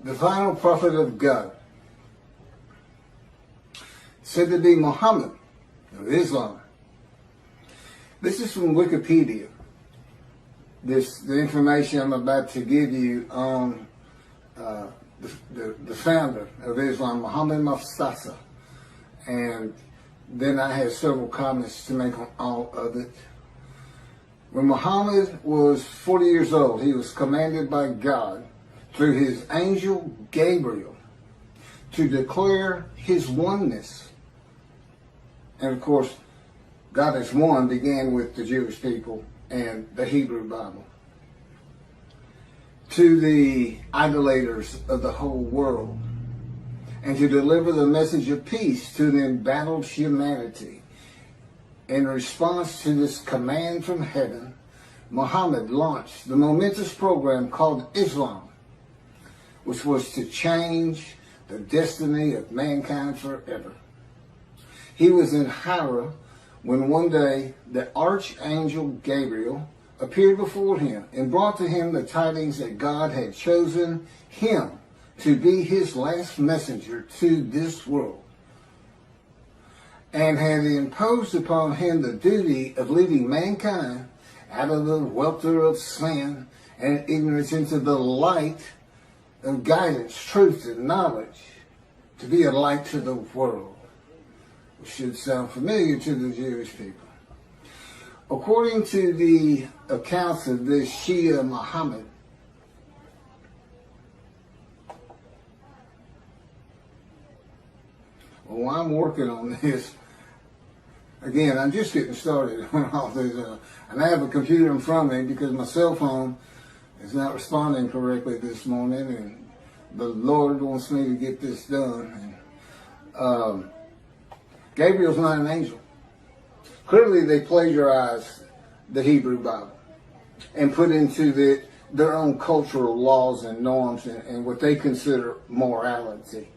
the final prophet of God, said to be Mohammad of Islam. This is from Wikipedia. The information I'm about to give you on the founder of Islam, Mohammad Mustafa. And then I have several comments to make on all of it. When Muhammad was 40 years old, he was commanded by God through his angel Gabriel to declare his oneness. And of course, God is one began with the Jewish people and the Hebrew Bible. To the idolaters of the whole world, and to deliver the message of peace to the embattled humanity. In response to this command from heaven, Muhammad launched the momentous program called Islam, which was to change the destiny of mankind forever. He was in Hira when one day the Archangel Gabriel appeared before him and brought to him the tidings that God had chosen him to be his last messenger to this world, and had imposed upon him the duty of leading mankind out of the welter of sin and ignorance into the light of guidance, truth, and knowledge, to be a light to the world, which should sound familiar to the Jewish people. According to the accounts of this Shia Muhammad, well, I'm working on this. Again, I'm just getting started on all this. And I have a computer in front of me because my cell phone is not responding correctly this morning, and the Lord wants me to get this done. And, Gabriel's not an angel. Clearly, they plagiarized the Hebrew Bible and put into their own cultural laws and norms and what they consider morality.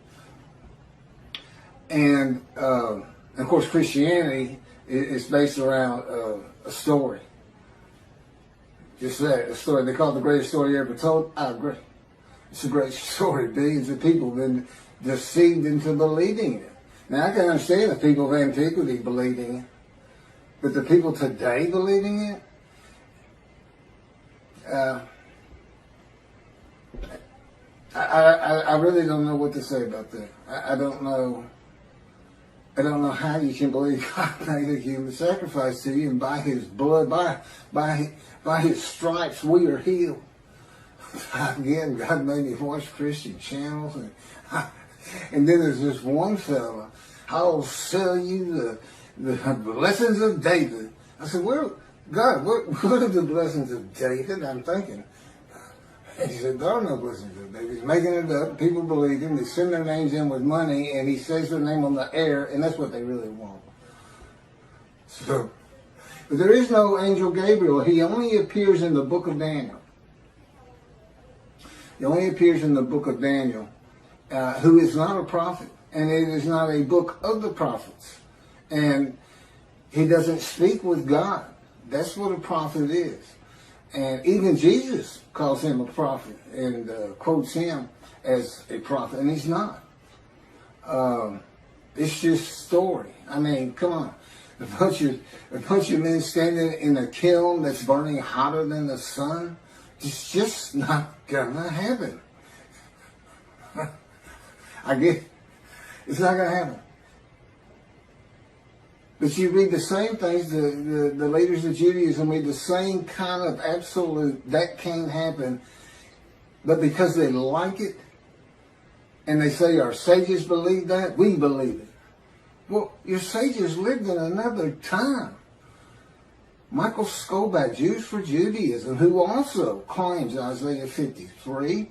And of course, Christianity is based around a story. Just that, a story. They call it the greatest story ever told. I agree. It's a great story. Billions of people have been deceived into believing it. Now, I can understand the people of antiquity believing it, but the people today believing it, I really don't know what to say about that. I don't know how you can believe God made a human sacrifice to you, and by his blood, by his stripes, we are healed. Again, God made me watch Christian channels, and then there's this one fella, I'll sell you the blessings of David. I said, well, God, what are the blessings of David? I'm thinking. He said, there are no blessings of David. He's making it up. People believe him. They send their names in with money, and he says their name on the air, and that's what they really want. So, but there is no angel Gabriel. He only appears in the book of Daniel. He only appears in the book of Daniel, who is not a prophet, and it is not a book of the prophets. And he doesn't speak with God. That's what a prophet is. And even Jesus calls him a prophet and quotes him as a prophet, and he's not. It's just story. I mean, come on. A bunch of men standing in a kiln that's burning hotter than the sun, it's just not gonna happen. I get it's not gonna happen. But you read the same things, the leaders of Judaism read the same kind of absolute, that can't happen. But because they like it, and they say our sages believe that, we believe it. Well, your sages lived in another time. Michael Skobac, Jews for Judaism, who also claims Isaiah 53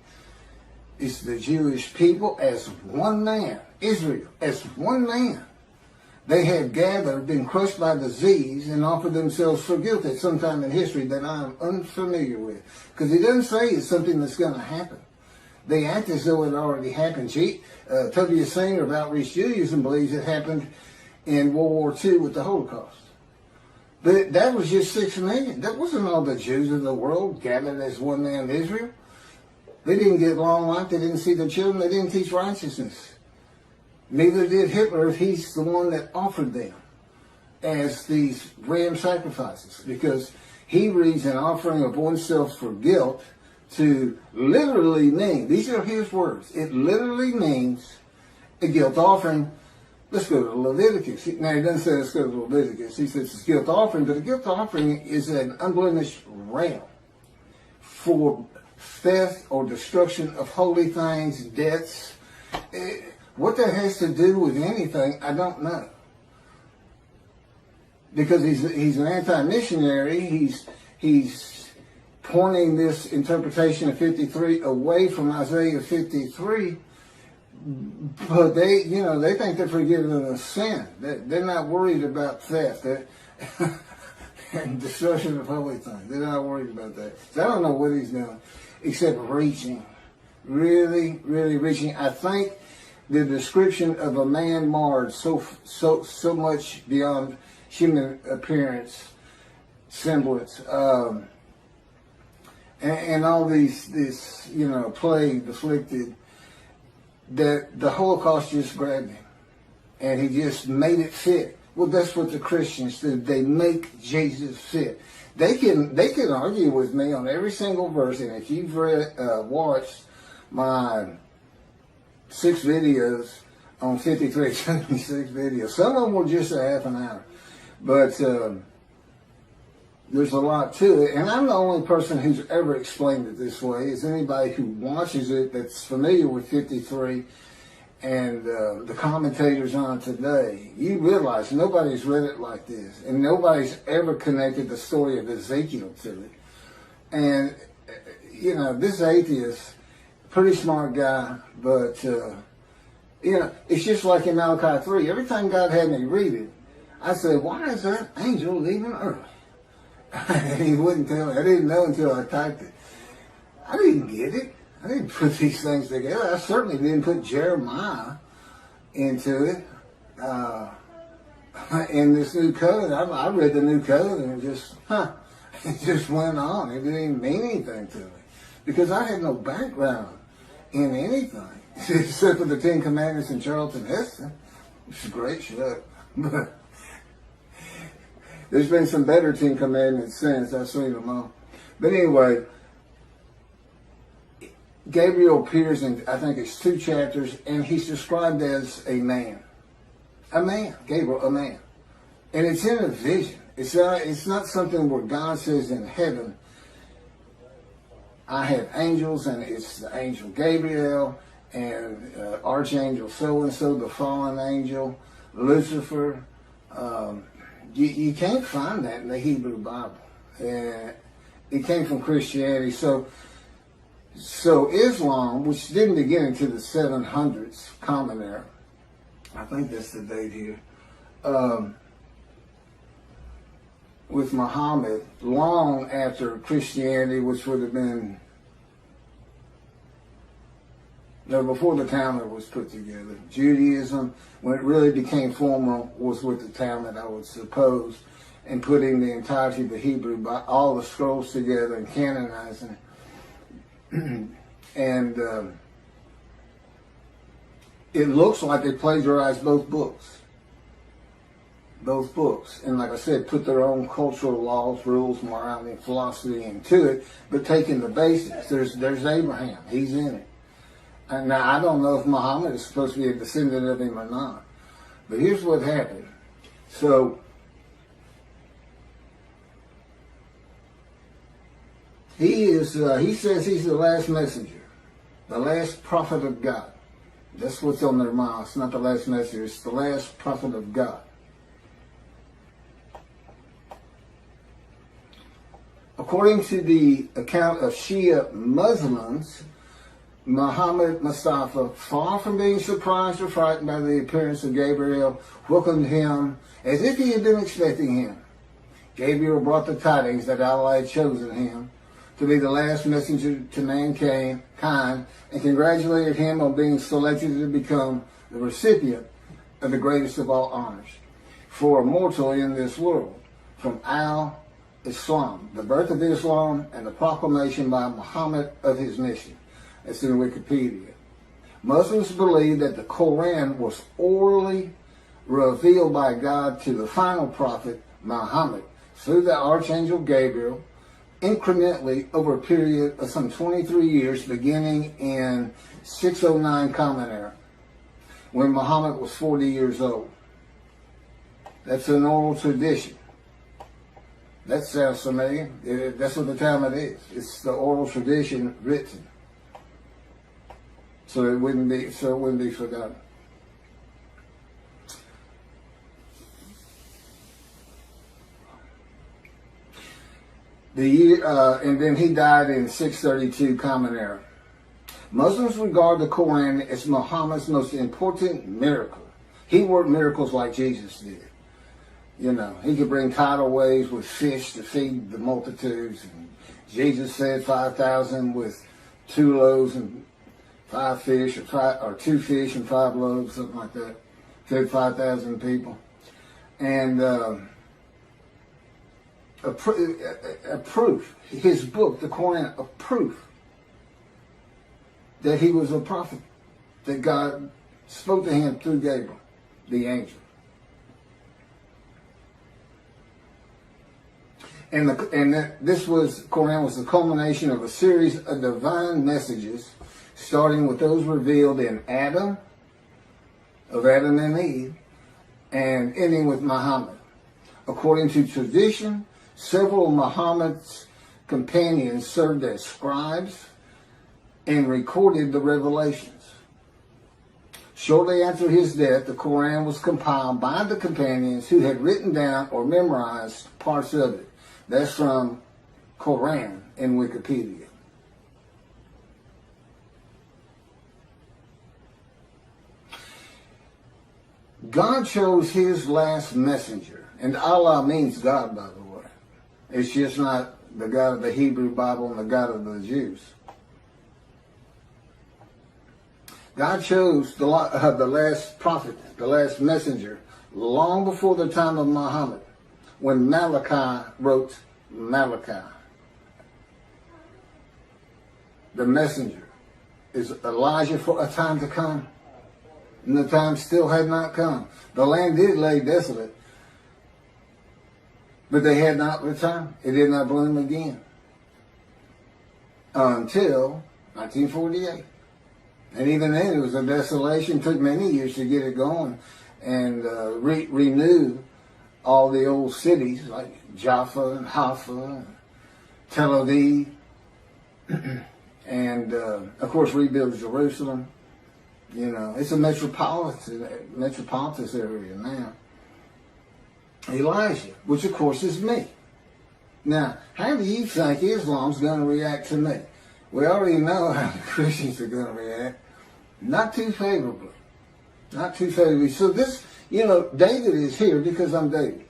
is the Jewish people as one man, Israel as one man. They had gathered, been crushed by disease, and offered themselves for guilt at some time in history that I am unfamiliar with. Because he doesn't say it's something that's going to happen. They act as though it already happened. W. Singer of Outreach Judaism believes it happened in World War II with the Holocaust. But that was just 6 million. That wasn't all the Jews of the world gathered as one man Israel. They didn't get long life. They didn't see their children. They didn't teach righteousness. Neither did Hitler. He's the one that offered them as these ram sacrifices, because he reads an offering of oneself for guilt to literally mean, these are his words, it literally means a guilt offering. Let's go to Leviticus. Now, he doesn't say let's go to Leviticus. He says it's a guilt offering, but a guilt offering is an unblemished ram for theft or destruction of holy things, debts. What that has to do with anything, I don't know. Because he's an anti-missionary. He's pointing this interpretation of 53 away from Isaiah 53. But they think they're forgiven of sin. They're not worried about theft and destruction of holy things. They're not worried about that. So I don't know what he's doing, except reaching, really, really reaching. I think the description of a man marred so much beyond human appearance, semblance, and all these plague afflicted, that the Holocaust just grabbed him, and he just made it fit. Well, that's what the Christians did. They make Jesus fit. They can argue with me on every single verse, and if you've watched my 6 videos on 53, 76 videos, some of them were just a half an hour, but there's a lot to it, and I'm the only person who's ever explained it this way. Is anybody who watches it that's familiar with 53 and the commentators on it today. You realize nobody's read it like this, and nobody's ever connected the story of Ezekiel to it. And this atheist, pretty smart guy, but it's just like in Malachi 3. Every time God had me read it, I said, "Why is that angel leaving early?" And he wouldn't tell me. I didn't know until I typed it. I didn't get it. I didn't put these things together. I certainly didn't put Jeremiah into it. In this new code, I read the new code and it just went on. It didn't even mean anything to me because I had no background in anything except for the 10 Commandments and Charlton Heston. It's a great show. But there's been some better 10 Commandments since. I've seen them all. But anyway, Gabriel appears in, I think it's 2 chapters, and he's described as a man. A man. Gabriel, a man. And it's in a vision. It's not something where God says in heaven, I have angels, and it's the angel Gabriel, and Archangel so-and-so, the fallen angel, Lucifer. You can't find that in the Hebrew Bible. It came from Christianity. So Islam, which didn't begin until the 700s, Common Era, I think that's the date here, with Mohammad, long after Christianity, which would have been, before the Talmud was put together. Judaism, when it really became formal, was with the Talmud, I would suppose, and putting the entirety of the Hebrew, all the scrolls together and canonizing it. And it looks like they plagiarized both books. And like I said, put their own cultural laws, rules, morality, and philosophy into it, but taking the basics. There's Abraham. He's in it. And now, I don't know if Muhammad is supposed to be a descendant of him or not. But here's what happened. So, he says he's the last messenger, the last prophet of God. That's what's on their mouth. It's not the last messenger, it's the last prophet of God. According to the account of Shia Muslims, Muhammad Mustafa, far from being surprised or frightened by the appearance of Gabriel, welcomed him as if he had been expecting him. Gabriel brought the tidings that Allah had chosen him to be the last messenger to mankind, and congratulated him on being selected to become the recipient of the greatest of all honors for a mortal in this world, from Al-Islam, the birth of Islam, and the proclamation by Muhammad of his mission. It's in Wikipedia. Muslims believe that the Quran was orally revealed by God to the final prophet, Muhammad, through the Archangel Gabriel, incrementally over a period of some 23 years, beginning in 609 Common Era, when Muhammad was 40 years old. That's an oral tradition. That sounds familiar. That's what the Talmud is. It's the oral tradition written, so it wouldn't be forgotten. The year, and then he died in 632 Common Era. Muslims regard the Quran as Muhammad's most important miracle. He worked miracles like Jesus did. You know, he could bring tidal waves with fish to feed the multitudes. And Jesus fed 5,000 with 2 loaves and 5 fish, or 2 fish and 5 loaves, something like that. Fed 5,000 people. And a proof, his book, the Quran, a proof that he was a prophet, that God spoke to him through Gabriel, the angel. And this Quran was the culmination of a series of divine messages, starting with those revealed in Adam and Eve, and ending with Muhammad. According to tradition, several of Muhammad's companions served as scribes and recorded the revelations. Shortly after his death, the Quran was compiled by the companions who had written down or memorized parts of it. That's from Quran in Wikipedia. God chose his last messenger, and Allah means God, by the way. It's just not the God of the Hebrew Bible and the God of the Jews. God chose the last prophet, the last messenger, long before the time of Muhammad, when Malachi wrote Malachi. The messenger is Elijah for a time to come, and the time still had not come. The land did lay desolate, but they had not returned. It did not bloom again until 1948. And even then, it was a desolation. It took many years to get it going and renew all the old cities like Jaffa and Haifa and Tel Aviv, and of course rebuild Jerusalem. You know, it's a metropolitan area now. Elijah, which of course is me. Now, how do you think Islam's going to react to me? We already know how the Christians are going to react. Not too favorably. Not too favorably. So this, you know, David is here because I'm David.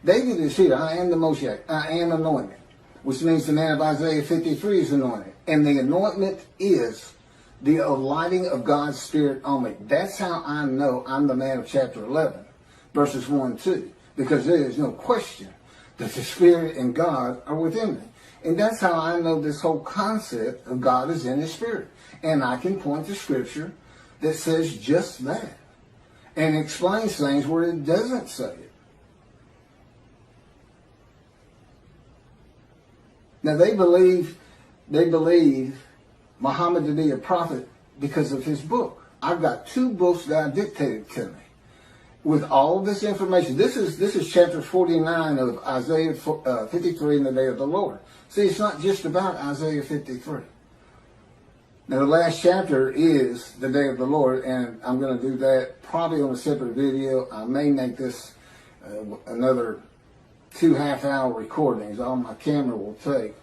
David is here. I am the Moshiach. I am anointed, which means the man of Isaiah 53 is anointed. And the anointment is the alighting of God's Spirit on me. That's how I know I'm the man of chapter 11, verses 1 and 2. Because there is no question that the Spirit and God are within me. And that's how I know this whole concept of God is in His Spirit. And I can point to Scripture that says just that. And explains things where it doesn't say it. Now they believe Muhammad to be a prophet because of his book. I've got 2 books God dictated to me with all this information. This is chapter 49 of Isaiah 53 in the day of the Lord. See, it's not just about Isaiah 53. Now, the last chapter is the day of the Lord, and I'm going to do that probably on a separate video. I may make this another 2 half-hour recordings. All my camera will take.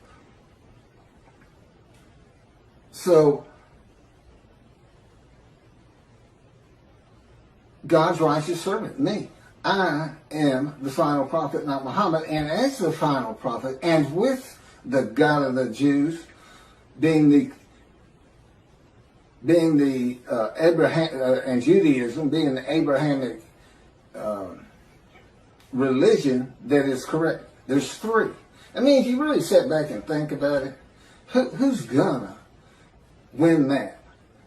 So, God's righteous servant, me. I am the final prophet, not Muhammad. And as the final prophet, and with the God of the Jews, being the Abraham and Judaism being the Abrahamic religion that is correct. There's 3. I mean, if you really sit back and think about it, who's gonna win that?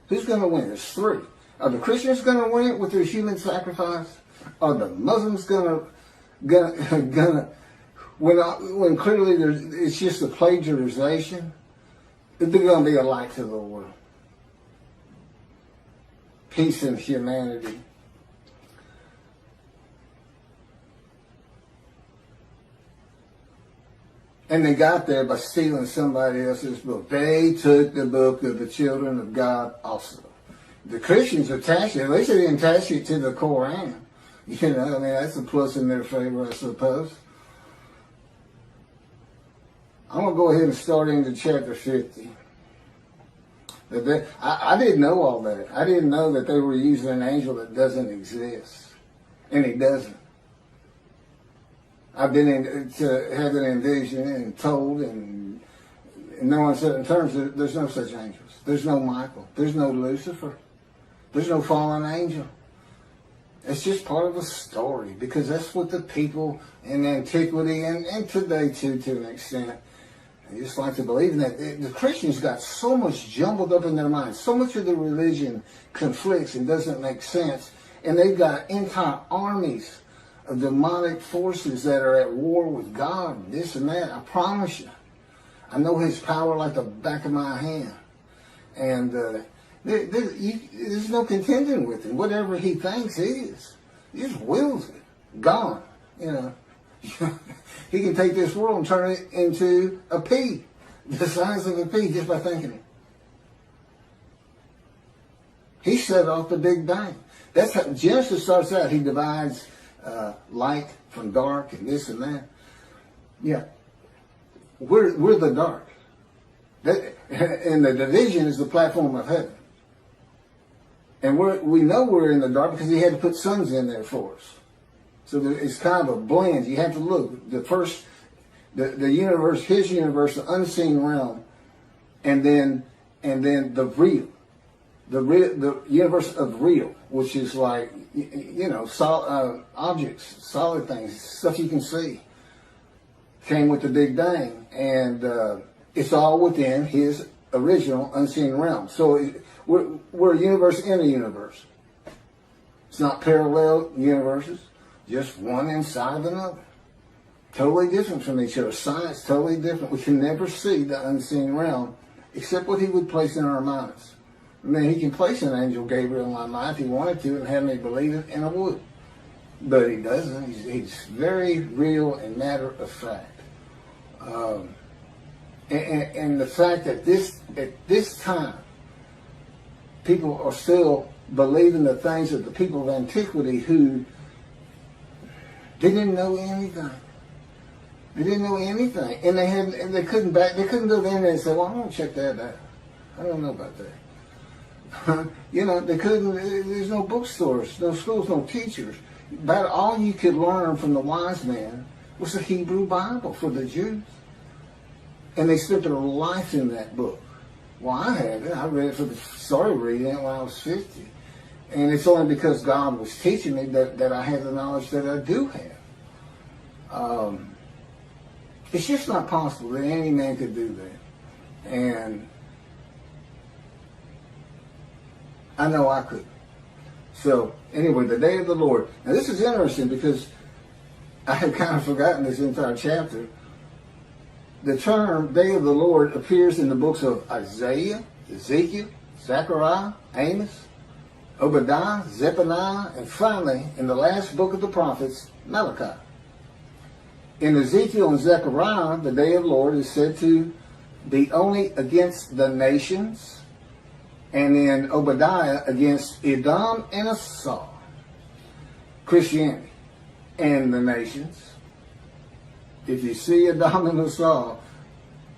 Who's going to win? There's three. Are the Christians going to win it with their human sacrifice? Are the Muslims going to when clearly it's just a plagiarization? They're going to be a light to the world. Peace and humanity. And they got there by stealing somebody else's book. They took the book of the children of God also. The Christians attached it. At least they didn't attach it to the Koran. You know, I mean, that's a plus in their favor, I suppose. I'm going to go ahead and start into chapter 50. I didn't know all that. I didn't know that they were using an angel that doesn't exist. And he doesn't. I've been to having envisioned and told and in no uncertain terms that there's no such angels. There's no Michael. There's no Lucifer. There's no fallen angel. It's just part of a story because that's what the people in antiquity and today too, to an extent, they just like to believe in that. The Christians got so much jumbled up in their minds. So much of the religion conflicts and doesn't make sense. And they've got entire armies of demonic forces that are at war with God, and this and that. I promise you. I know his power like the back of my hand. And there's no contending with him. Whatever he thinks is. He just wills it. Gone. You know. He can take this world and turn it into a pea. The size of a pea just by thinking it. He set off the Big Bang. That's how Genesis starts out. He divides light from dark and this and that. Yeah. We're the dark. And the division is the platform of heaven. And we know we're in the dark because he had to put suns in there for us. So it's kind of a blend. You have to look. The universe, his universe, the unseen realm, and then the real. The universe of real, which is like, you know, objects, solid things, stuff you can see, came with the Big Bang. And it's all within his original unseen realm. So we're a universe in a universe. It's not parallel universes, just one inside of another. Totally different from each other. Science, totally different. We can never see the unseen realm except what he would place in our minds. I mean, he can place an angel Gabriel in my mind if he wanted to and have me believe it, and I would. But he doesn't. He's very real and matter of fact. And the fact that at this time, people are still believing the things of the people of antiquity who didn't know anything. They didn't know anything, and they couldn't go to the internet and say, "Well, I'm gonna check that out. I don't know about that." You know, they couldn't. There's no bookstores, no schools, no teachers. About all you could learn from the wise men was the Hebrew Bible for the Jews, and they spent their life in that book. Well, I haven't. I read it started reading it when I was 50, and it's only because God was teaching me that I have the knowledge that I do have. It's just not possible that any man could do that, and I know I couldn't. So, anyway, the day of the Lord. Now, this is interesting because I had kind of forgotten this entire chapter. The term day of the Lord appears in the books of Isaiah, Ezekiel, Zechariah, Amos, Obadiah, Zephaniah, and finally, in the last book of the prophets, Malachi. In Ezekiel and Zechariah, the day of the Lord is said to be only against the nations, and in Obadiah against Edom and Esau, Christianity, and the nations. If you see Edom and Esau,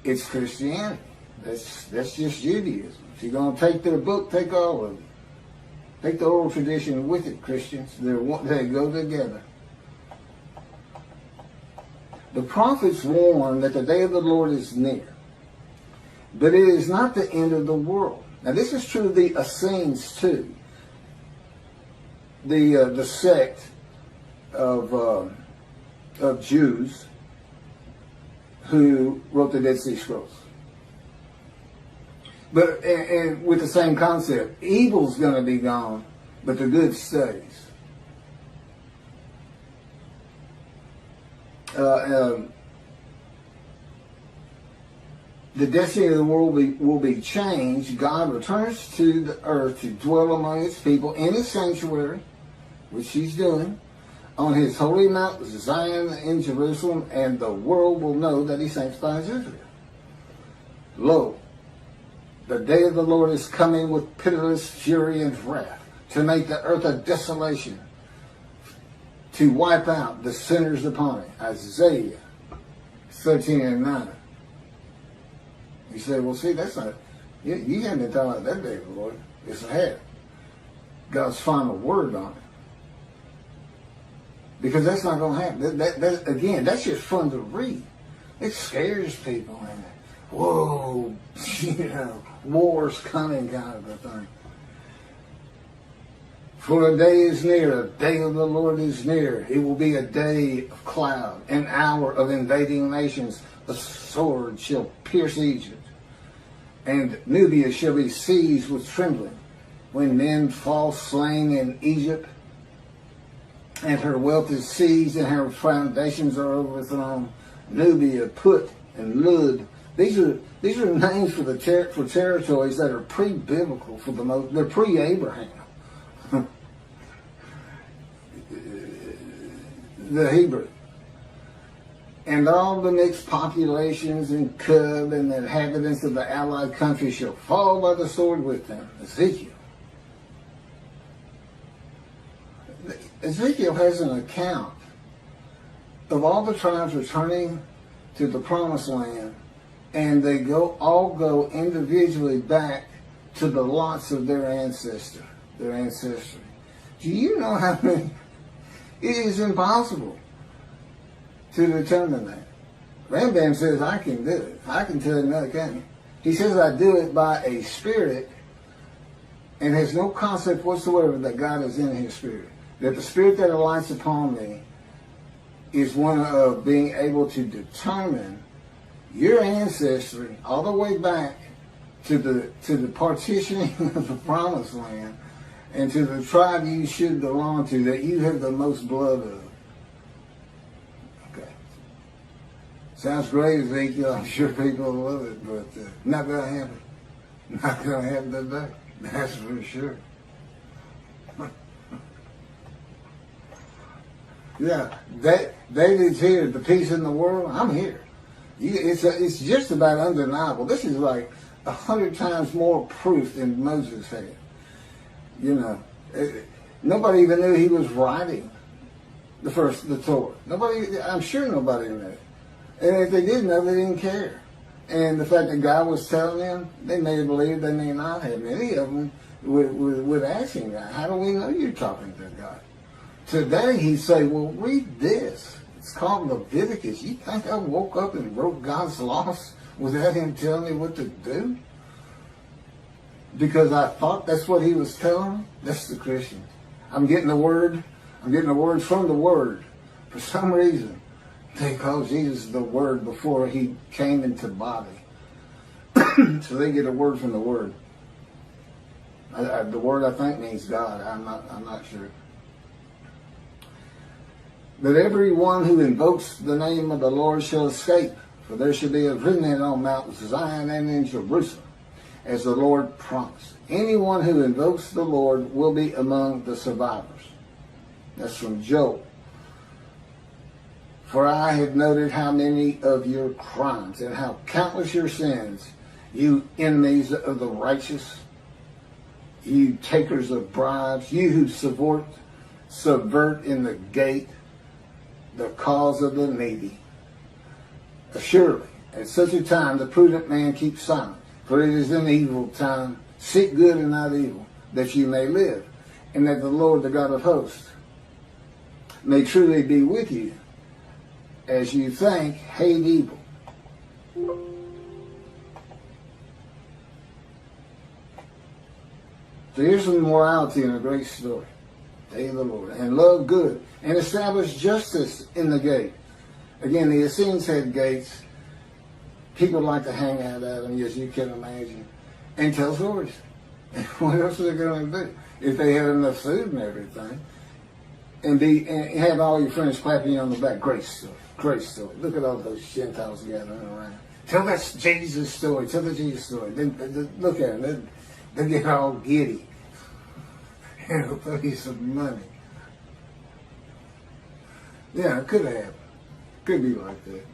it's Christianity. That's just Judaism. If you're going to take their book, take all of it. Take the oral tradition with it, Christians. They go together. The prophets warn that the day of the Lord is near, but it is not the end of the world. Now, this is true of the Essenes too, the sect of Jews who wrote the Dead Sea Scrolls. But and with the same concept, evil's going to be gone, but the good stays. The destiny of the world will be changed. God returns to the earth to dwell among his people in his sanctuary, which he's doing, on his holy mount Zion in Jerusalem, and the world will know that he sanctifies Israel. Lo, the day of the Lord is coming with pitiless fury and wrath, to make the earth a desolation, to wipe out the sinners upon it. Isaiah 13:9. You say, well, see, that's not, you haven't been talking about that day of the Lord. It's ahead. God's final word on it. Because that's not going to happen. That, again, that's just fun to read. It scares people. And, whoa, war's coming kind of a thing. For a day is near, a day of the Lord is near. It will be a day of cloud, an hour of invading nations. A sword shall pierce Egypt, and Nubia shall be seized with trembling. When men fall slain in Egypt, and her wealth is seized, and her foundations are overthrown. Nubia, Put, and Lud. These are names for for territories that are pre-biblical for the most. They're pre-Abraham. The Hebrew. And all the mixed populations in Cub and the inhabitants of the allied countries shall fall by the sword with them. Ezekiel. Ezekiel has an account of all the tribes returning to the promised land, and they all go individually back to the lots of their ancestry. Do you know how many? It is impossible to determine that. Rambam says, I can do it. I can tell you another, can you? He says, I do it by a spirit, and has no concept whatsoever that God is in his spirit. That the spirit that alights upon me is one of being able to determine your ancestry all the way back to the partitioning of the promised land, and to the tribe you should belong to, that you have the most blood of. Okay. Sounds great, Ezekiel. I'm sure people will love it, but not going to happen. Not going to happen today. That's for sure. Yeah, David's here. The peace in the world. I'm here. It's just about undeniable. This is like 100 times more proof than Moses had. You know, nobody even knew he was writing the Torah. I'm sure nobody knew. And if they did know, they didn't care. And the fact that God was telling them, they may have believed, they may not have. Many of them would ask him, how do we know you're talking to God? Today he'd say, well, read this. It's called Leviticus. You think I woke up and wrote God's laws without him telling me what to do? Because I thought that's what he was telling me? That's the Christian. I'm getting the word from the word. For some reason, they call Jesus the word before he came into body. So they get a word from the word. The word, I think, means God. I'm not sure. But everyone who invokes the name of the Lord shall escape, for there shall be a remnant on Mount Zion and in Jerusalem, as the Lord promised. Anyone who invokes the Lord will be among the survivors. That's from Job. For I have noted how many of your crimes and how countless your sins, you enemies of the righteous, you takers of bribes, you who subvert in the gate the cause of the needy. Surely, at such a time, the prudent man keeps silent, for it is an evil time. Seek good and not evil, that you may live, and that the Lord, the God of hosts, may truly be with you, as you think, hate evil. So here's some morality in a great story. Day of the Lord. And love good. And establish justice in the gate. Again, the Essenes had gates. People like to hang out at them, as you can imagine. and tell stories. What else are they going to do if they had enough food and everything? And have all your friends clapping you on the back. Great story, great story. Look at all those Gentiles gathering around. Tell that Jesus story. Tell the Jesus story. Then look at them. They get all giddy. And they'll throw you some money. Yeah, it could have. Could be like that.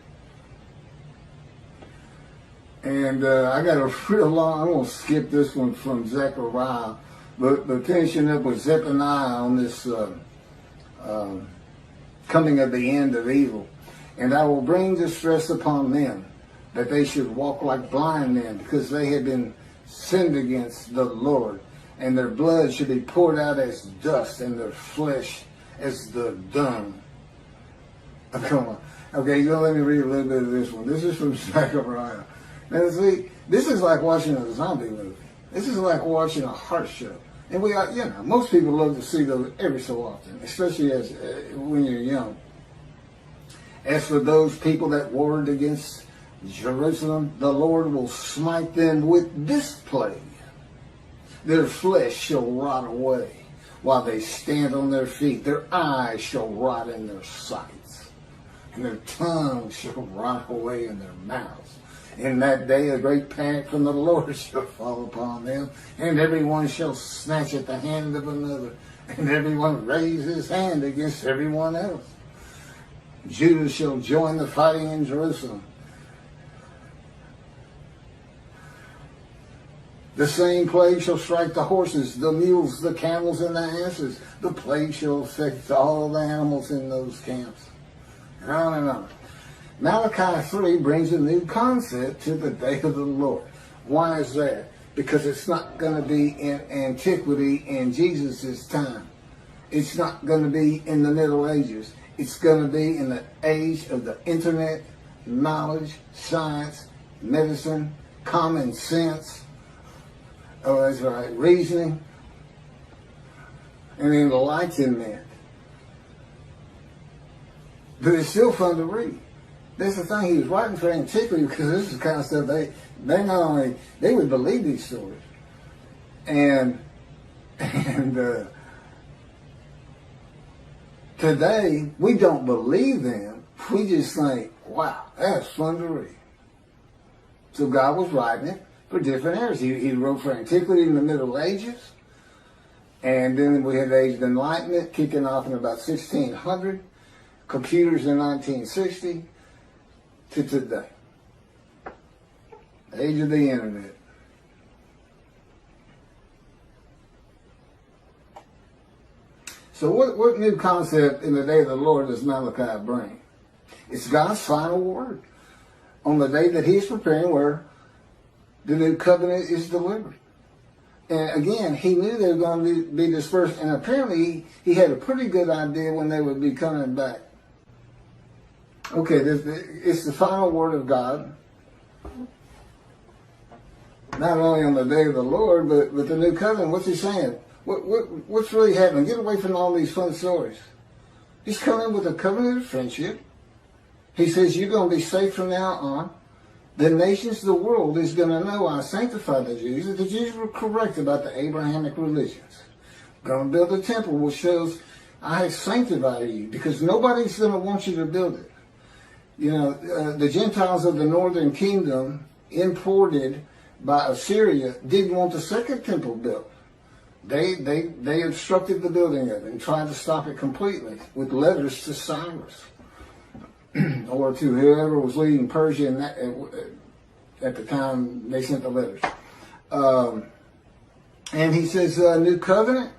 And I got a real long, I'm going to skip this one from Zechariah, but finishing up with Zephaniah on this coming of the end of evil. And I will bring distress upon them, that they should walk like blind men, because they had been sinned against the Lord. And their blood should be poured out as dust, and their flesh as the dung. Oh, come on. Okay, you let me read a little bit of this one. This is from Zechariah. Now, see, this is like watching a zombie movie. This is like watching a heart show. And we are, most people love to see those every so often, especially as when you're young. As for those people that warred against Jerusalem, the Lord will smite them with this plague. Their flesh shall rot away while they stand on their feet. Their eyes shall rot in their sights, and their tongues shall rot away in their mouths. In that day a great panic from the Lord shall fall upon them, and everyone shall snatch at the hand of another, and everyone raise his hand against everyone else. Judah shall join the fighting in Jerusalem. The same plague shall strike the horses, the mules, the camels, and the asses. The plague shall affect all the animals in those camps. And on and on. Malachi 3 brings a new concept to the day of the Lord. Why is that? Because it's not going to be in antiquity in Jesus' time. It's not going to be in the Middle Ages. It's going to be in the age of the internet, knowledge, science, medicine, common sense. Oh, that's right, reasoning, and enlightenment. But it's still fun to read. That's the thing, he was writing for antiquity, because this is the kind of stuff they not only, they would believe these stories. And today, we don't believe them. We just think, wow, that's fun to read. So God was writing it for different eras. He wrote for antiquity in the Middle Ages. And then we had the Age of Enlightenment kicking off in about 1600. Computers in 1960 to today. The age of the internet. So what new concept in the day of the Lord does Malachi bring? It's God's final word on the day that he's preparing, where the new covenant is delivered. And again, he knew they were going to be dispersed, and apparently he had a pretty good idea when they would be coming back. Okay, it's the final word of God, not only on the day of the Lord, but with the new covenant. What's he saying? What's really happening? Get away from all these fun stories. He's coming with a covenant of friendship. He says you're going to be safe from now on. The nations of the world is going to know I sanctified the Jews. That the Jews were correct about the Abrahamic religions. Going to build a temple which shows I have sanctified you, because nobody's going to want you to build it. You know, the Gentiles of the northern kingdom, imported by Assyria, didn't want the second temple built. They obstructed the building of it and tried to stop it completely with letters to Cyrus or to whoever was leading Persia in that, at the time they sent the letters. And he says, new covenant,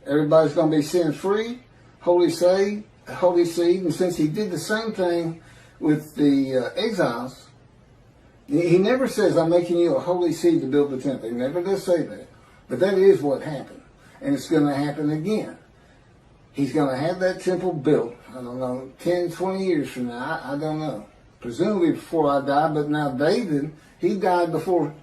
everybody's going to be sin-free, holy seed. And since he did the same thing with the exiles, he never says, I'm making you a holy seed to build the temple. He never does say that. But that is what happened. And it's going to happen again. He's going to have that temple built, I don't know, 10, 20 years from now. I don't know. Presumably before I die. But now David, he died before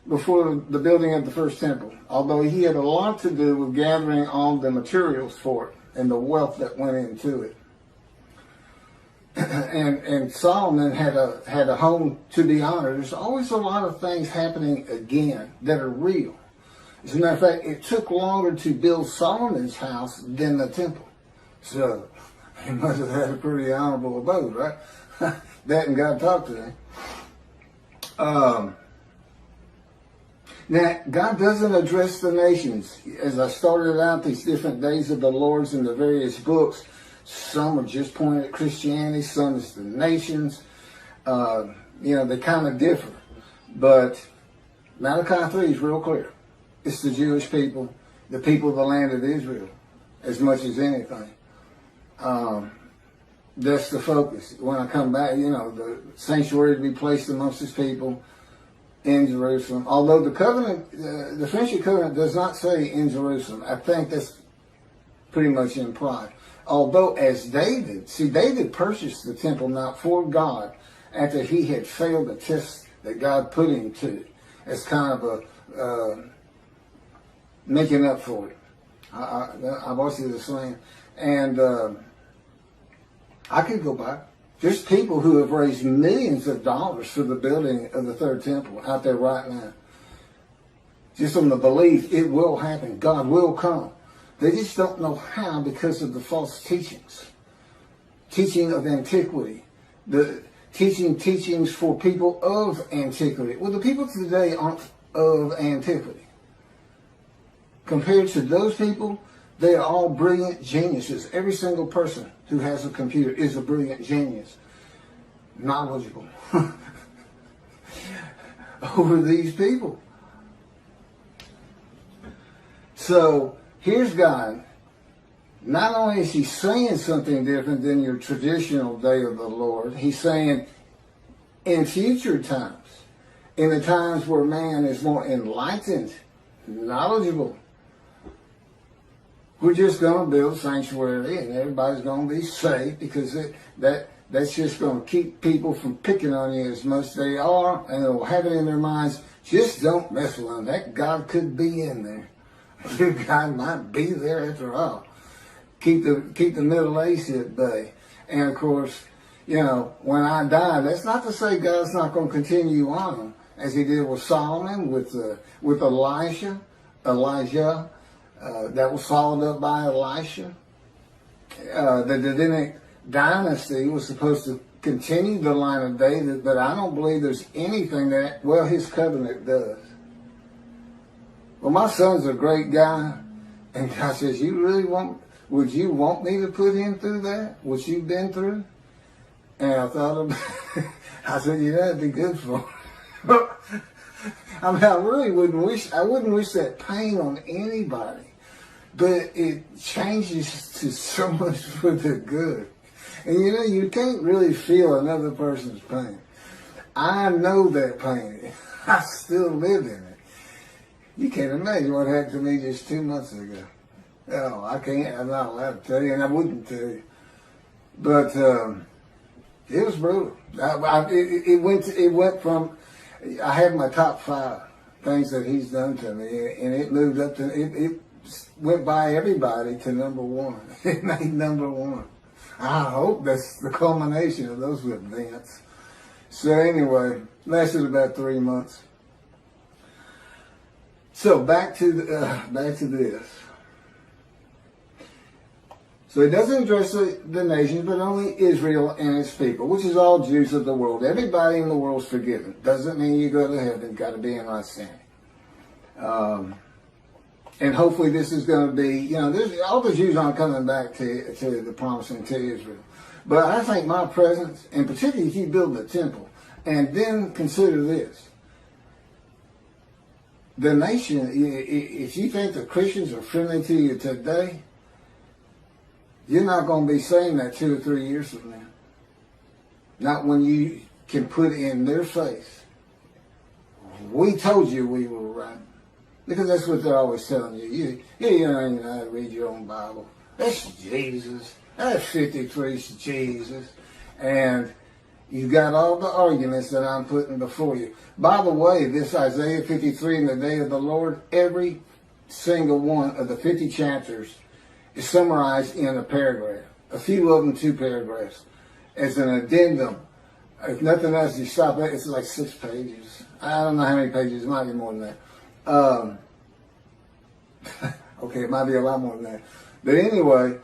the building of the first temple. Although he had a lot to do with gathering all the materials for it and the wealth that went into it. and Solomon had a home to be honored. There's always a lot of things happening again that are real. As a matter of fact, it took longer to build Solomon's house than the temple. So he must have had a pretty honorable abode, right? That and God talked to him. Now, God doesn't address the nations. As I started out, these different days of the Lord's in the various books, some are just pointed at Christianity, some is the nations. They kind of differ. But Malachi 3 is real clear. It's the Jewish people, the people of the land of Israel, as much as anything. That's the focus. When I come back, the sanctuary to be placed amongst his people in Jerusalem. Although the covenant, the friendship covenant does not say in Jerusalem. I think that's pretty much implied. Although as David purchased the temple not for God after he had failed the test that God put him to, as kind of a making up for it. I've also the same. And I could go back. There's people who have raised millions of dollars for the building of the third temple out there right now. Just on the belief it will happen. God will come. They just don't know how because of the false teachings. Teaching of antiquity. The teachings for people of antiquity. Well, the people today aren't of antiquity. Compared to those people, they are all brilliant geniuses. Every single person who has a computer is a brilliant genius. Knowledgeable. Over these people. So, here's God. Not only is he saying something different than your traditional day of the Lord, he's saying in future times, in the times where man is more enlightened, knowledgeable, we're just going to build sanctuary and everybody's going to be safe because that's just going to keep people from picking on you as much as they are, and they'll have it in their minds, just don't mess with them. That God could be in there. Your God might be there after all. Keep the Middle East at bay. And of course, when I die, that's not to say God's not going to continue on as he did with Solomon, with Elijah. That was followed up by Elisha. The Davidic dynasty was supposed to continue the line of David, but I don't believe there's anything his covenant does. Well, my son's a great guy, and God says, would you want me to put him through that? What you've been through? And I thought about it. I said, that'd be good for him. I mean, I wouldn't wish that pain on anybody. But it changes to so much for the good. And you can't really feel another person's pain. I know that pain. I still live in it. You can't imagine what happened to me just 2 months ago. Oh, I can't. I'm not allowed to tell you, and I wouldn't tell you. But it was brutal. It went from, I had my top 5 things that he's done to me, and it moved up to, it went by everybody to number 1. It made number 1. I hope that's the culmination of those events. So anyway, lasted about 3 months. So back to this. So it doesn't address the nations, but only Israel and its people, which is all Jews of the world. Everybody in the world is forgiven. Doesn't mean you go to heaven. You've got to be in right standing. And hopefully this is going to be, all the Jews aren't coming back to the promised land, to Israel. But I think my presence, and particularly if you build the temple, and then consider this. The nation, if you think the Christians are friendly to you today, you're not going to be saying that 2 or 3 years from now. Not when you can put in their face, we told you we were right. Because that's what they're always telling you. You don't even know how to read your own Bible. That's Jesus. That's 53's Jesus. And you've got all the arguments that I'm putting before you. By the way, this Isaiah 53 and the day of the Lord, every single one of the 50 chapters is summarized in a paragraph. A few of them 2 paragraphs. as an addendum. If nothing else, you stop it. It's like 6 pages. I don't know how many pages. It might be more than that. Okay, it might be a lot more than that. But anyway,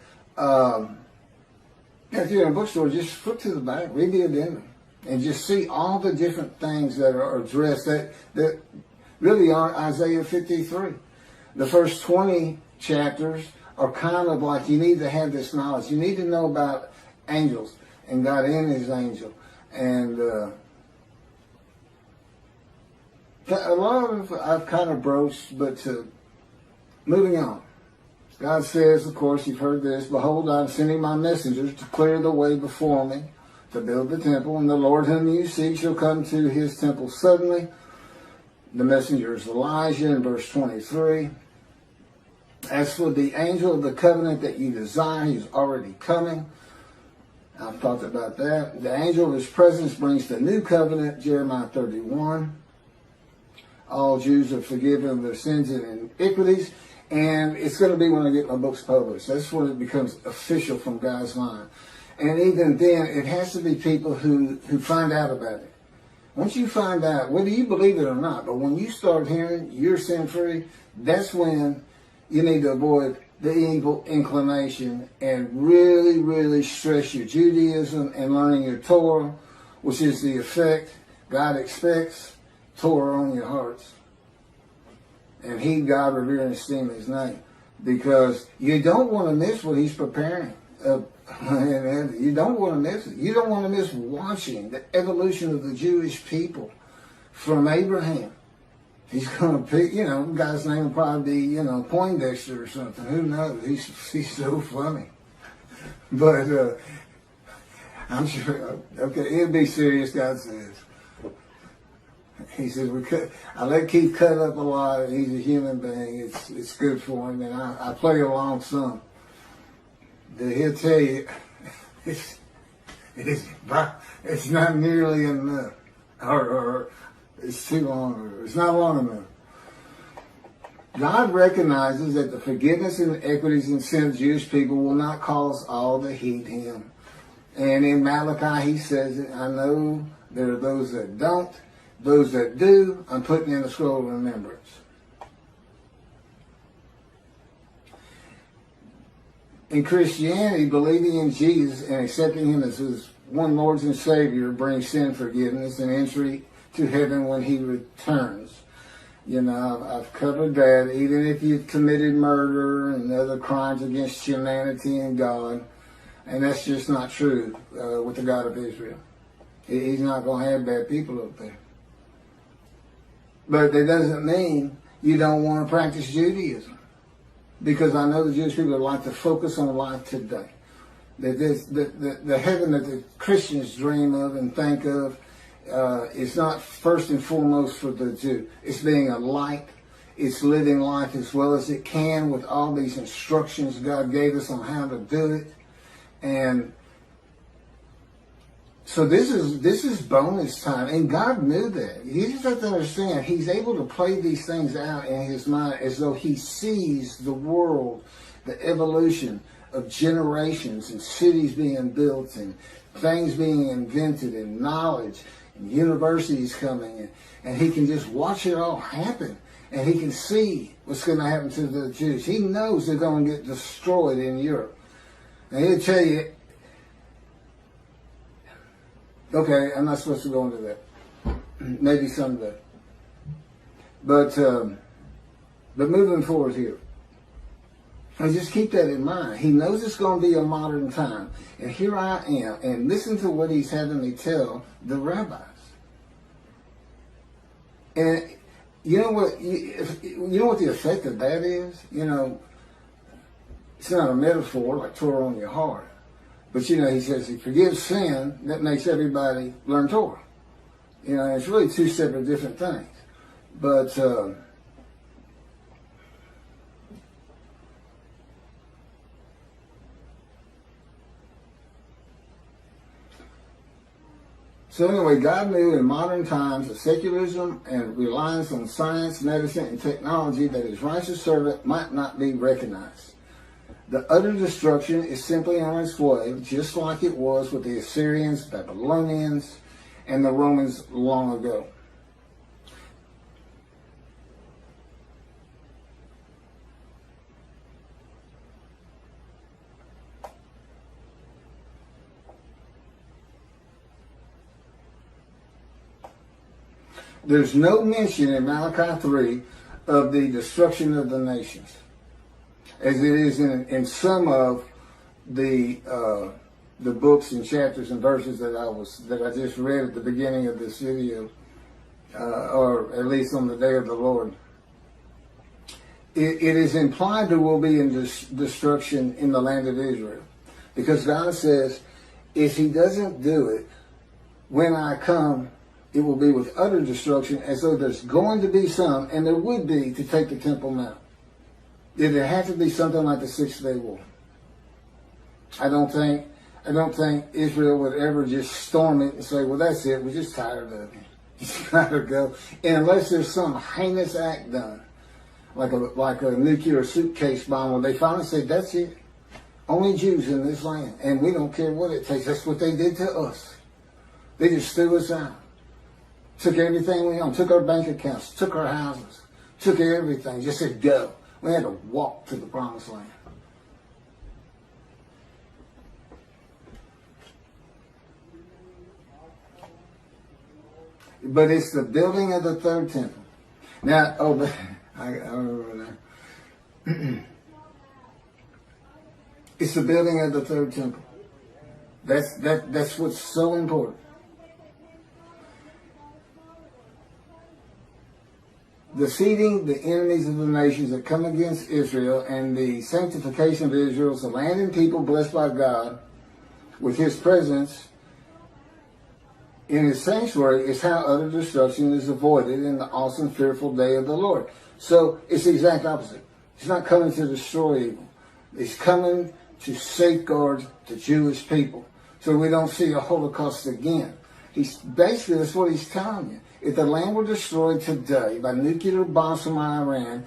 if you're in a bookstore, just flip to the back, read the addendum, and just see all the different things that are addressed that really are Isaiah 53. The first 20 chapters are kind of like, you need to have this knowledge. You need to know about angels and God and his angel. And a lot of I've kind of broached, but moving on. God says, of course, you've heard this, behold, I'm sending my messengers to clear the way before me, to build the temple, and the Lord whom you seek shall come to his temple suddenly. The messenger is Elijah in verse 23. As for the angel of the covenant that you desire, he is already coming. I've talked about that. The angel of his presence brings the new covenant, Jeremiah 31. All Jews are forgiven of their sins and iniquities. And it's going to be when I get my books published. That's when it becomes official from God's mind. And even then, it has to be people who find out about it. Once you find out, whether you believe it or not, but when you start hearing you're sin-free, that's when you need to avoid the evil inclination and really, really stress your Judaism and learning your Torah, which is the effect God expects, Torah on your hearts. And heed God, revere, and esteem his name. Because you don't want to miss what he's preparing. You don't want to miss it. You don't want to miss watching the evolution of the Jewish people from Abraham. He's going to pick, the guy's name will probably be, Poindexter or something. Who knows? He's so funny. But I'm sure, okay, it'll be serious, God says. He says, I let Keith cut up a lot. He's a human being. It's good for him. And I play along some. He'll tell you, it's not nearly enough. Or it's too long. Or it's not long enough. God recognizes that the forgiveness and equities and sin of Jewish people will not cause all to heed him. And in Malachi, he says it, I know there are those that don't. Those that do, I'm putting in a scroll of remembrance. In Christianity, believing in Jesus and accepting him as his one Lord and Savior brings sin forgiveness and entry to heaven when he returns. I've covered that. Even if you've committed murder and other crimes against humanity and God, and that's just not true with the God of Israel. He's not going to have bad people up there. But that doesn't mean you don't want to practice Judaism. Because I know the Jewish people like to focus on life today. That the heaven that the Christians dream of and think of is not first and foremost for the Jew. It's being a light. It's living life as well as it can with all these instructions God gave us on how to do it. And so this is bonus time, and God knew that. You just have to understand, he's able to play these things out in his mind as though he sees the world, the evolution of generations and cities being built and things being invented and knowledge and universities coming in. And he can just watch it all happen, and he can see what's going to happen to the Jews. He knows they're going to get destroyed in Europe. And he'll tell you, okay, I'm not supposed to go into that. Maybe someday. But moving forward here, and just keep that in mind. He knows it's going to be a modern time. And here I am, and listen to what he's having me tell the rabbis. And you know what the effect of that is? It's not a metaphor like Torah on your heart. But, he says he forgives sin, that makes everybody learn Torah. It's really two separate different things. But, so anyway, God knew in modern times that secularism and reliance on science, medicine, and technology that his righteous servant might not be recognized. The utter destruction is simply on its way, just like it was with the Assyrians, Babylonians, and the Romans long ago. There's no mention in Malachi 3 of the destruction of the nations, as it is in some of the books and chapters and verses that I just read at the beginning of this video, or at least on the day of the Lord. It is implied there will be destruction in the land of Israel, because God says, if He doesn't do it, when I come, it will be with utter destruction, as though there's going to be some, and there would be, to take the Temple Mount. It'd have to be something like the 6-day war. I don't think Israel would ever just storm it and say, well, that's it, we're just tired of it. Just gotta go. And unless there's some heinous act done, like a nuclear suitcase bomb, where they finally say, that's it. Only Jews in this land, and we don't care what it takes. That's what they did to us. They just threw us out. Took everything we owned, took our bank accounts, took our houses, took everything, just said go. We had to walk to the promised land. But it's the building of the third temple. Now, I remember that. It's the building of the third temple. That's what's so important. Defeating the enemies of the nations that come against Israel, and the sanctification of Israel as a land and people blessed by God with His presence in His sanctuary, is how utter destruction is avoided in the awesome, fearful day of the Lord. So it's the exact opposite. He's not coming to destroy evil. He's coming to safeguard the Jewish people, so we don't see a Holocaust again. Basically, that's what He's telling you. If the land were destroyed today by nuclear bombs from Iran,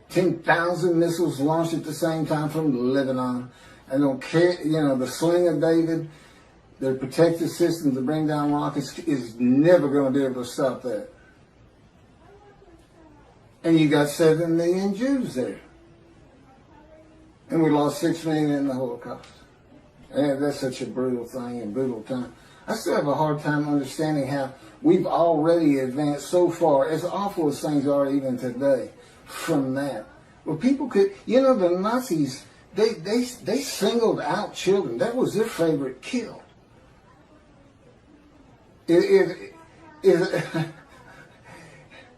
10,000 missiles launched at the same time from Lebanon, I don't care, the sling of David, their protective system to bring down rockets is never going to be able to stop that. And you got 7 million Jews there. And we lost 6 million in the Holocaust. And that's such a brutal thing and brutal time. I still have a hard time understanding how we've already advanced so far, as awful as things are even today, from that. Well, people could, the Nazis, they singled out children. That was their favorite kill. If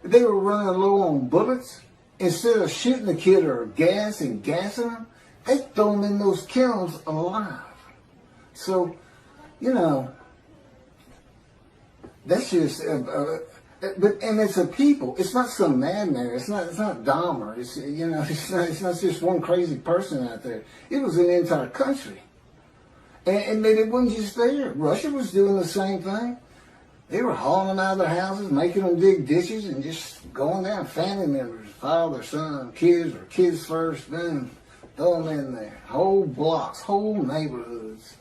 they were running low on bullets, instead of shooting the kid or gassing them, they throw them in those kilns alive. So, that's just, and it's a people. It's not some madman. It's not Dahmer. It's not just one crazy person out there. It was an entire country, and it wasn't just there. Russia was doing the same thing. They were hauling them out of their houses, making them dig ditches, and just going down. Family members, father, son, kids, or kids first, then throw them in there. Whole blocks, whole neighborhoods.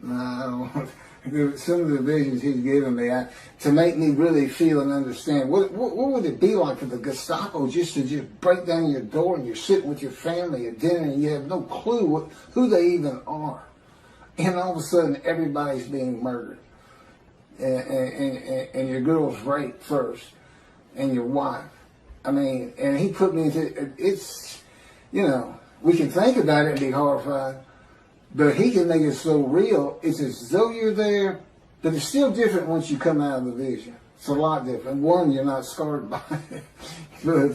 No, some of the visions he's given me to make me really feel and understand what would it be like for the Gestapo just to break down your door and you're sitting with your family at dinner and you have no clue who they even are, and all of a sudden everybody's being murdered, and your girl's raped first, and your wife. I mean, and he put me into it's, we can think about it and be horrified. But he can make it so real, it's as though you're there, but it's still different once you come out of the vision. It's a lot different. One, you're not scarred by it. But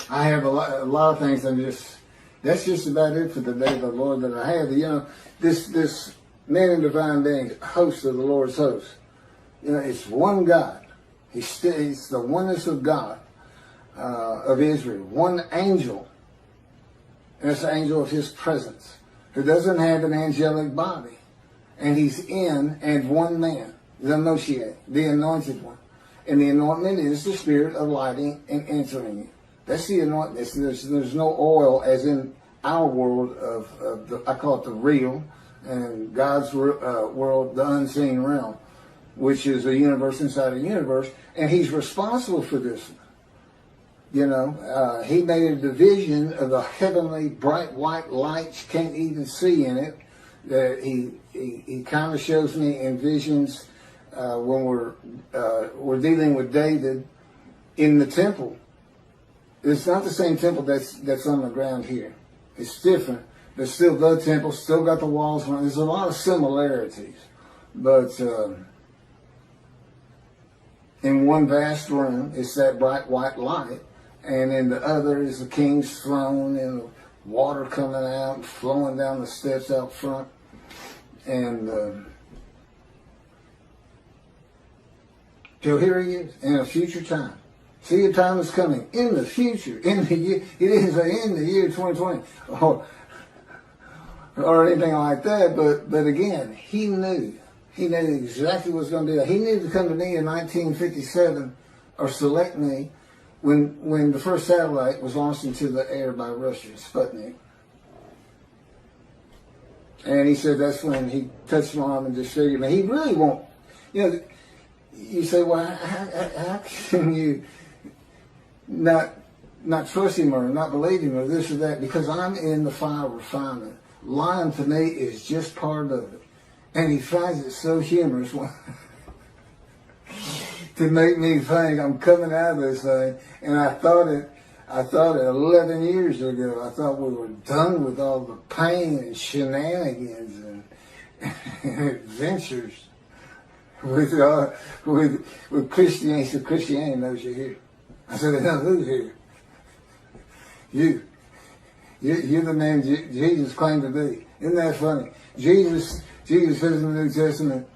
I have a lot of things. That's just about it for the day of the Lord that I have. This man in divine being, host of the Lord's host. It's one God. It's the oneness of God. Of Israel, one angel, and it's the angel of His presence, who doesn't have an angelic body. and he's in and one man, the Moshiach, the anointed one. And the anointment is the spirit of lighting and answering you. That's the anointment. There's no oil as in our world of the, I call it the real, and God's world, the unseen realm, which is a universe inside a universe, and he's responsible for this. You know, he made a division of the heavenly bright white lights, can't even see in it. He kind of shows me in visions when we're dealing with David in the temple. It's not the same temple that's on the ground here. It's different. But still the temple, still got the walls. There's a lot of similarities. But in one vast room, it's that bright white light. And in the other is the king's throne and the water coming out and flowing down the steps out front. And so here he is in a future time. See, a time is coming in the future, in the year, it is in the year 2020, or anything like that. But again, he knew exactly what was going to do. He knew to come to me in 1957 or select me when the first satellite was launched into the air by Russia, Sputnik. And he said that's when he touched my arm and disfigured me. He really won't. You know, you say, well, how can you not trust him or not believe him or this or that? Because I'm in the fire of refinement. Lying to me is just part of it. And he finds it so humorous to make me think I'm coming out of this thing. And I thought it 11 years ago. I thought we were done with all the pain and shenanigans and adventures with Christianity. So Christianity knows you're here. I said, no, who's here? You're the man Jesus claimed to be. Isn't that funny? Jesus says in the New Testament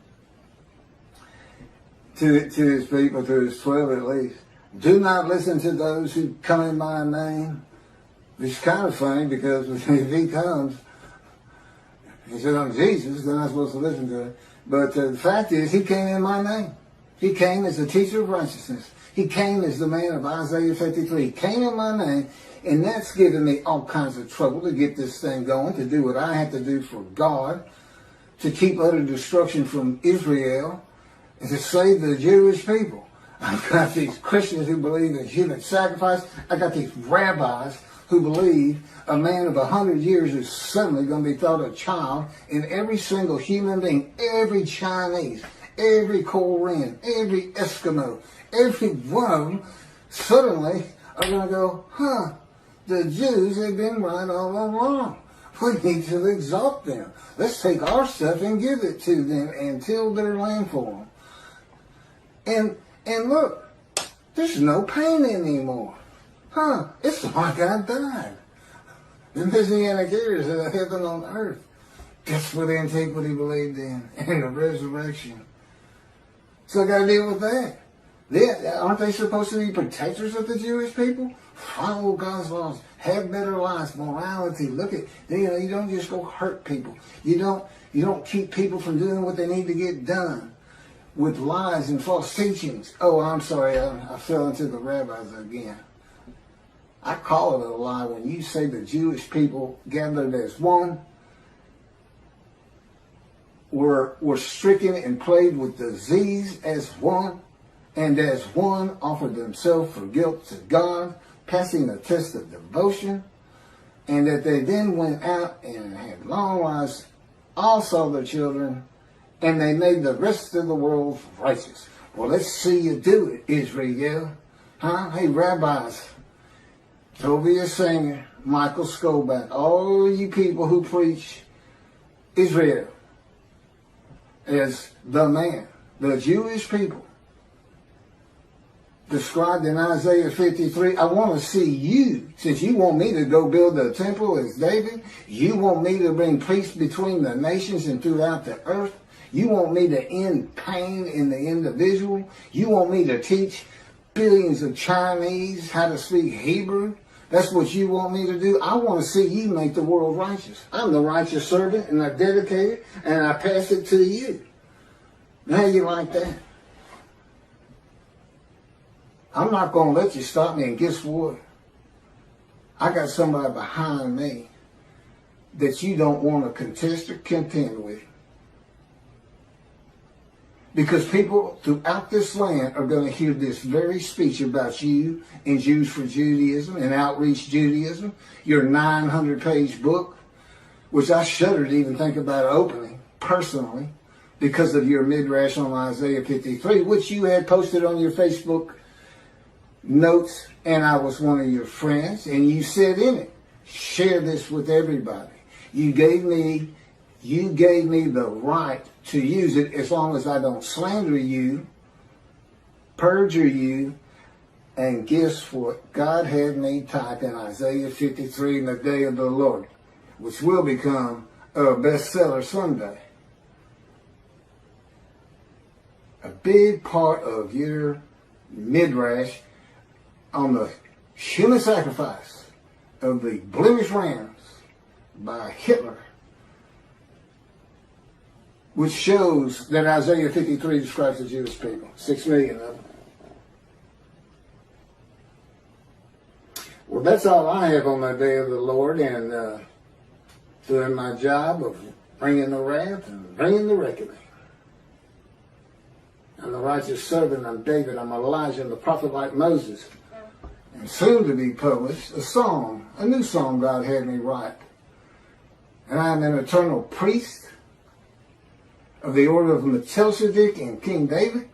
to his people, to his 12 at least, do not listen to those who come in my name. It's kind of funny because if he comes, he said, I'm Jesus, then I'm supposed to listen to him. But the fact is, he came in my name. He came as a teacher of righteousness. He came as the man of Isaiah 53. He came in my name, and that's given me all kinds of trouble to get this thing going, to do what I have to do for God, to keep utter destruction from Israel, and to save the Jewish people. I've got these Christians who believe in human sacrifice. I got these rabbis who believe a man of 100 years is suddenly going to be thought a child, and every single human being, every Chinese, every Korean, every Eskimo, every one of them suddenly are going to go, the Jews have been right all along. We need to exalt them. Let's take our stuff and give it to them and till their land for them. And look, there's no pain anymore. It's like I died. The Messianic eras of heaven on earth. That's what antiquity believed in, and the resurrection. So I got to deal with that. Aren't they supposed to be protectors of the Jewish people? Follow God's laws, have better lives, morality. Look at, you don't just go hurt people. You don't keep people from doing what they need to get done with lies and false teachings. Oh, I'm sorry, I fell into the rabbis again. I call it a lie when you say the Jewish people gathered as one were stricken and plagued with disease as one, and as one offered themselves for guilt to God, passing the test of devotion, and that they then went out and had long lives, all saw their children, and they made the rest of the world righteous. Well, let's see you do it, Israel. Hey, rabbis, Tobiah Singer, Michael Skoback, all you people who preach Israel as the man, the Jewish people, described in Isaiah 53, I want to see you, since you want me to go build a temple as David, you want me to bring peace between the nations and throughout the earth, you want me to end pain in the individual, you want me to teach billions of Chinese how to speak Hebrew, That's what you want me to do? I want to see you make the world righteous. I'm the righteous servant, and I dedicate it, and I pass it to you. How you like that? I'm not going to let you stop me, and guess what? I got somebody behind me that you don't want to contest or contend with. Because people throughout this land are going to hear this very speech about you and Jews for Judaism and Outreach Judaism, your 900-page book, which I shudder to even think about opening personally because of your midrash on Isaiah 53, which you had posted on your Facebook notes, and I was one of your friends, and you said in it, share this with everybody. You gave me the right to use it as long as I don't slander you, perjure you, and guess what? God had me type in Isaiah 53 in the day of the Lord, which will become a bestseller someday. A big part of your midrash on the human sacrifice of the blemished rams by Hitler, which shows that Isaiah 53 describes the Jewish people, 6 million of them. Well, that's all I have on the day of the Lord, and doing my job of bringing the wrath and bringing the reckoning. I'm the righteous servant, I'm David, I'm Elijah, I'm the prophet like Moses. And soon to be published, a new song God had me write. And I am an eternal priest of the order of Melchizedek and King David,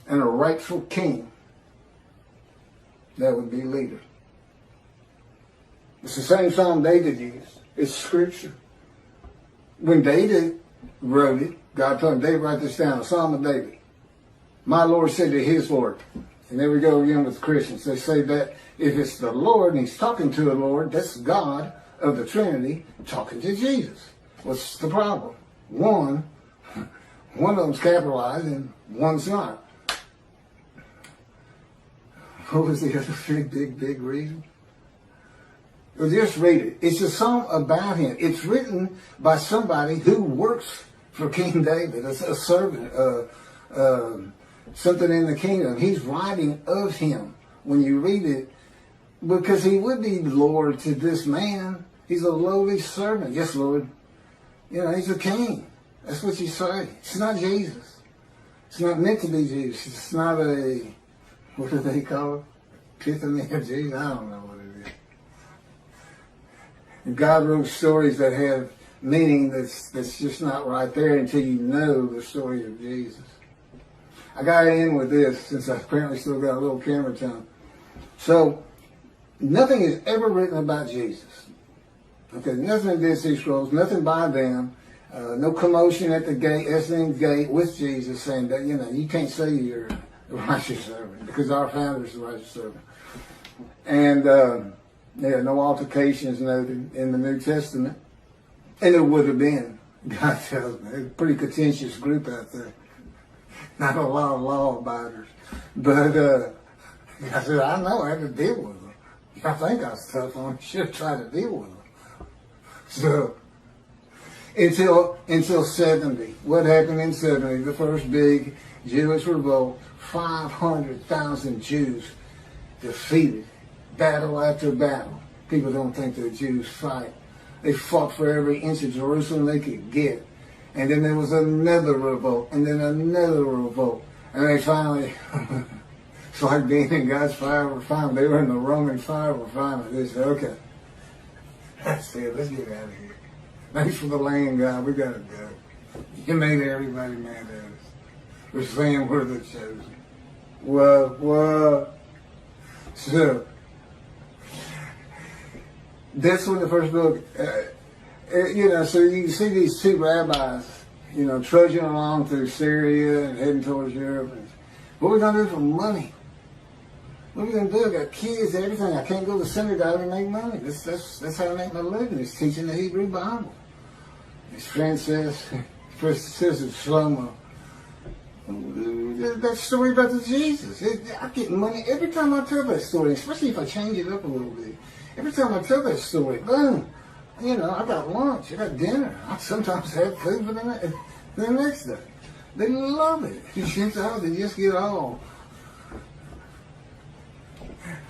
and a rightful king. That would be leader. It's the same song David used. It's scripture. When David wrote it, God told him, David, write this down, a Psalm of David. My Lord said to his Lord. And there we go again with Christians. They say that if it's the Lord and he's talking to the Lord, that's God of the Trinity talking to Jesus. What's the problem? One of them's capitalized and one's not. What was the other big reason? Well, just read it. It's a song about him. It's written by somebody who works for King David, a servant, something in the kingdom. He's writing of him when you read it, because he would be Lord to this man. He's a lowly servant. Yes, Lord. You know, he's a king. That's what you say. It's not Jesus. It's not meant to be Jesus. It's not a, what do they call it? Epiphany of Jesus? I don't know what it is. And God wrote stories that have meaning that's just not right there until you know the story of Jesus. I got to end with this, since I apparently still got a little camera time. So, nothing is ever written about Jesus. Okay, nothing in Dead Sea Scrolls, nothing by them. No commotion at the gate, Essening gate with Jesus saying that, you know, you can't say you're the righteous servant, because our founder is the righteous servant. And, no altercations noted in the New Testament. And there would have been, God tells me, a pretty contentious group out there. Not a lot of law abiders. But I said, I know, I had to deal with them. I think I was tough on them. Should have tried to deal with them. So, until 70. What happened in 70? The first big Jewish revolt. 500,000 Jews defeated. Battle after battle. People don't think the Jews fight. They fought for every inch of Jerusalem they could get. And then there was another revolt, and then another revolt. And they finally, it's like being in God's fire refinement. They were in the Roman fire refinement. They said, okay, that's it, let's get out of here. Thanks for the land, God, we gotta go. You made everybody mad at us. We're saying we're the chosen. What? So, that's when the first book, so you can see these two rabbis, trudging along through Syria and heading towards Europe. And what are we going to do for money? What are we going to do? I got kids, everything. I can't go to synagogue and make money. That's how I make my living, is teaching the Hebrew Bible. His friend says it's Shlomo, That story about the Jesus. I get money every time I tell that story, especially if I change it up a little bit. Every time I tell that story, boom, I got lunch, I got dinner. I sometimes have food for the next day. They love it. They just get all.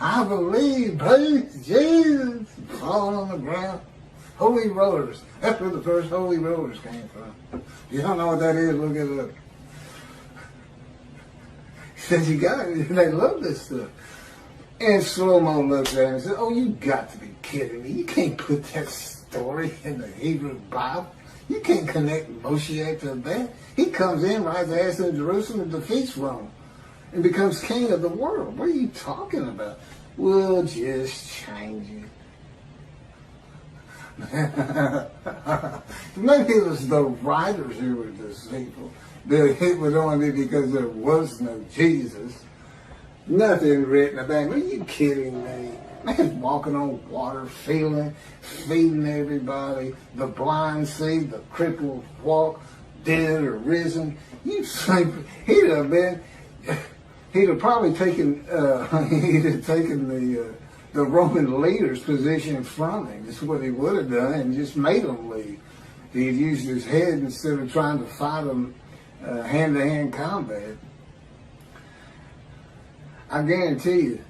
I believe, praise Jesus, falling on the ground. Holy rollers. That's where the first holy rollers came from. You don't know what that is, look it up. He says, you got it. They love this stuff. And Slow-Mo looks at him and says, oh, you got to be kidding me. You can't put that story in the Hebrew Bible. You can't connect Moshiach to that. He comes in, rides ass in Jerusalem, and defeats Rome, and becomes king of the world. What are you talking about? We'll just change it. Maybe it was the writers who were deceitful. It would only be because there was no Jesus. Nothing written about him. Are you kidding me? Man's walking on water, feeding everybody. The blind see, the crippled walk, dead or risen. You think he'd have probably taken the Roman leader's position from him. That's what he would have done, and just made them leave. He'd used his head instead of trying to fight them hand-to-hand combat. I guarantee you,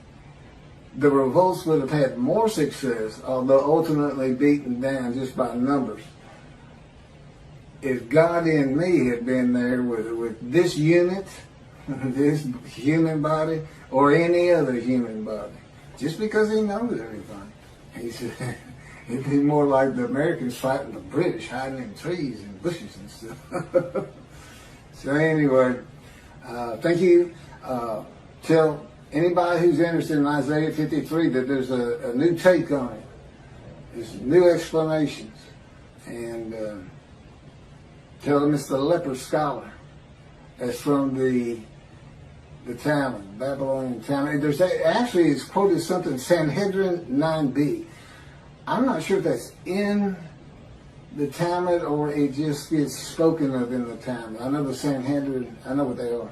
the revolts would have had more success, although ultimately beaten down just by numbers, if God in me had been there with this unit, this human body, or any other human body. Just because he knows everything. He said, it'd be more like the Americans fighting the British, hiding in trees and bushes and stuff. So anyway, thank you. Tell anybody who's interested in Isaiah 53 that there's a new take on it. There's new explanations. And tell them it's the leper scholar. That's from the Talmud, Babylonian Talmud. There's actually, it's quoted something, Sanhedrin 9b. I'm not sure if that's in the Talmud or it just gets spoken of in the Talmud. I know the Sanhedrin, I know what they are.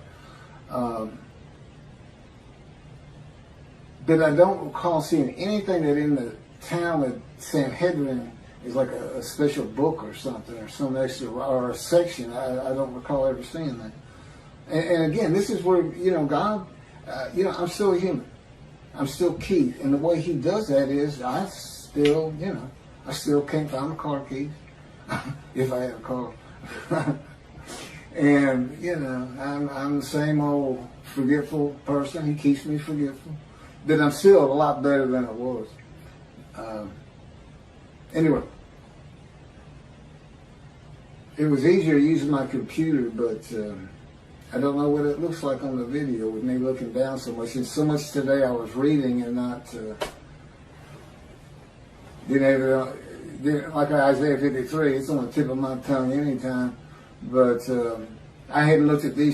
But I don't recall seeing anything that in the Talmud, Sanhedrin is like a special book or something, or some extra, or a section. I don't recall ever seeing that. And again, this is where, God, I'm still a human. I'm still Keith. And the way he does that is I still can't find a car key if I have a car. And, I'm the same old forgetful person. He keeps me forgetful. But I'm still a lot better than I was. Anyway, it was easier using my computer, but I don't know what it looks like on the video with me looking down so much. And so much today I was reading and not being able to, like Isaiah 53, it's on the tip of my tongue anytime. But I hadn't looked at these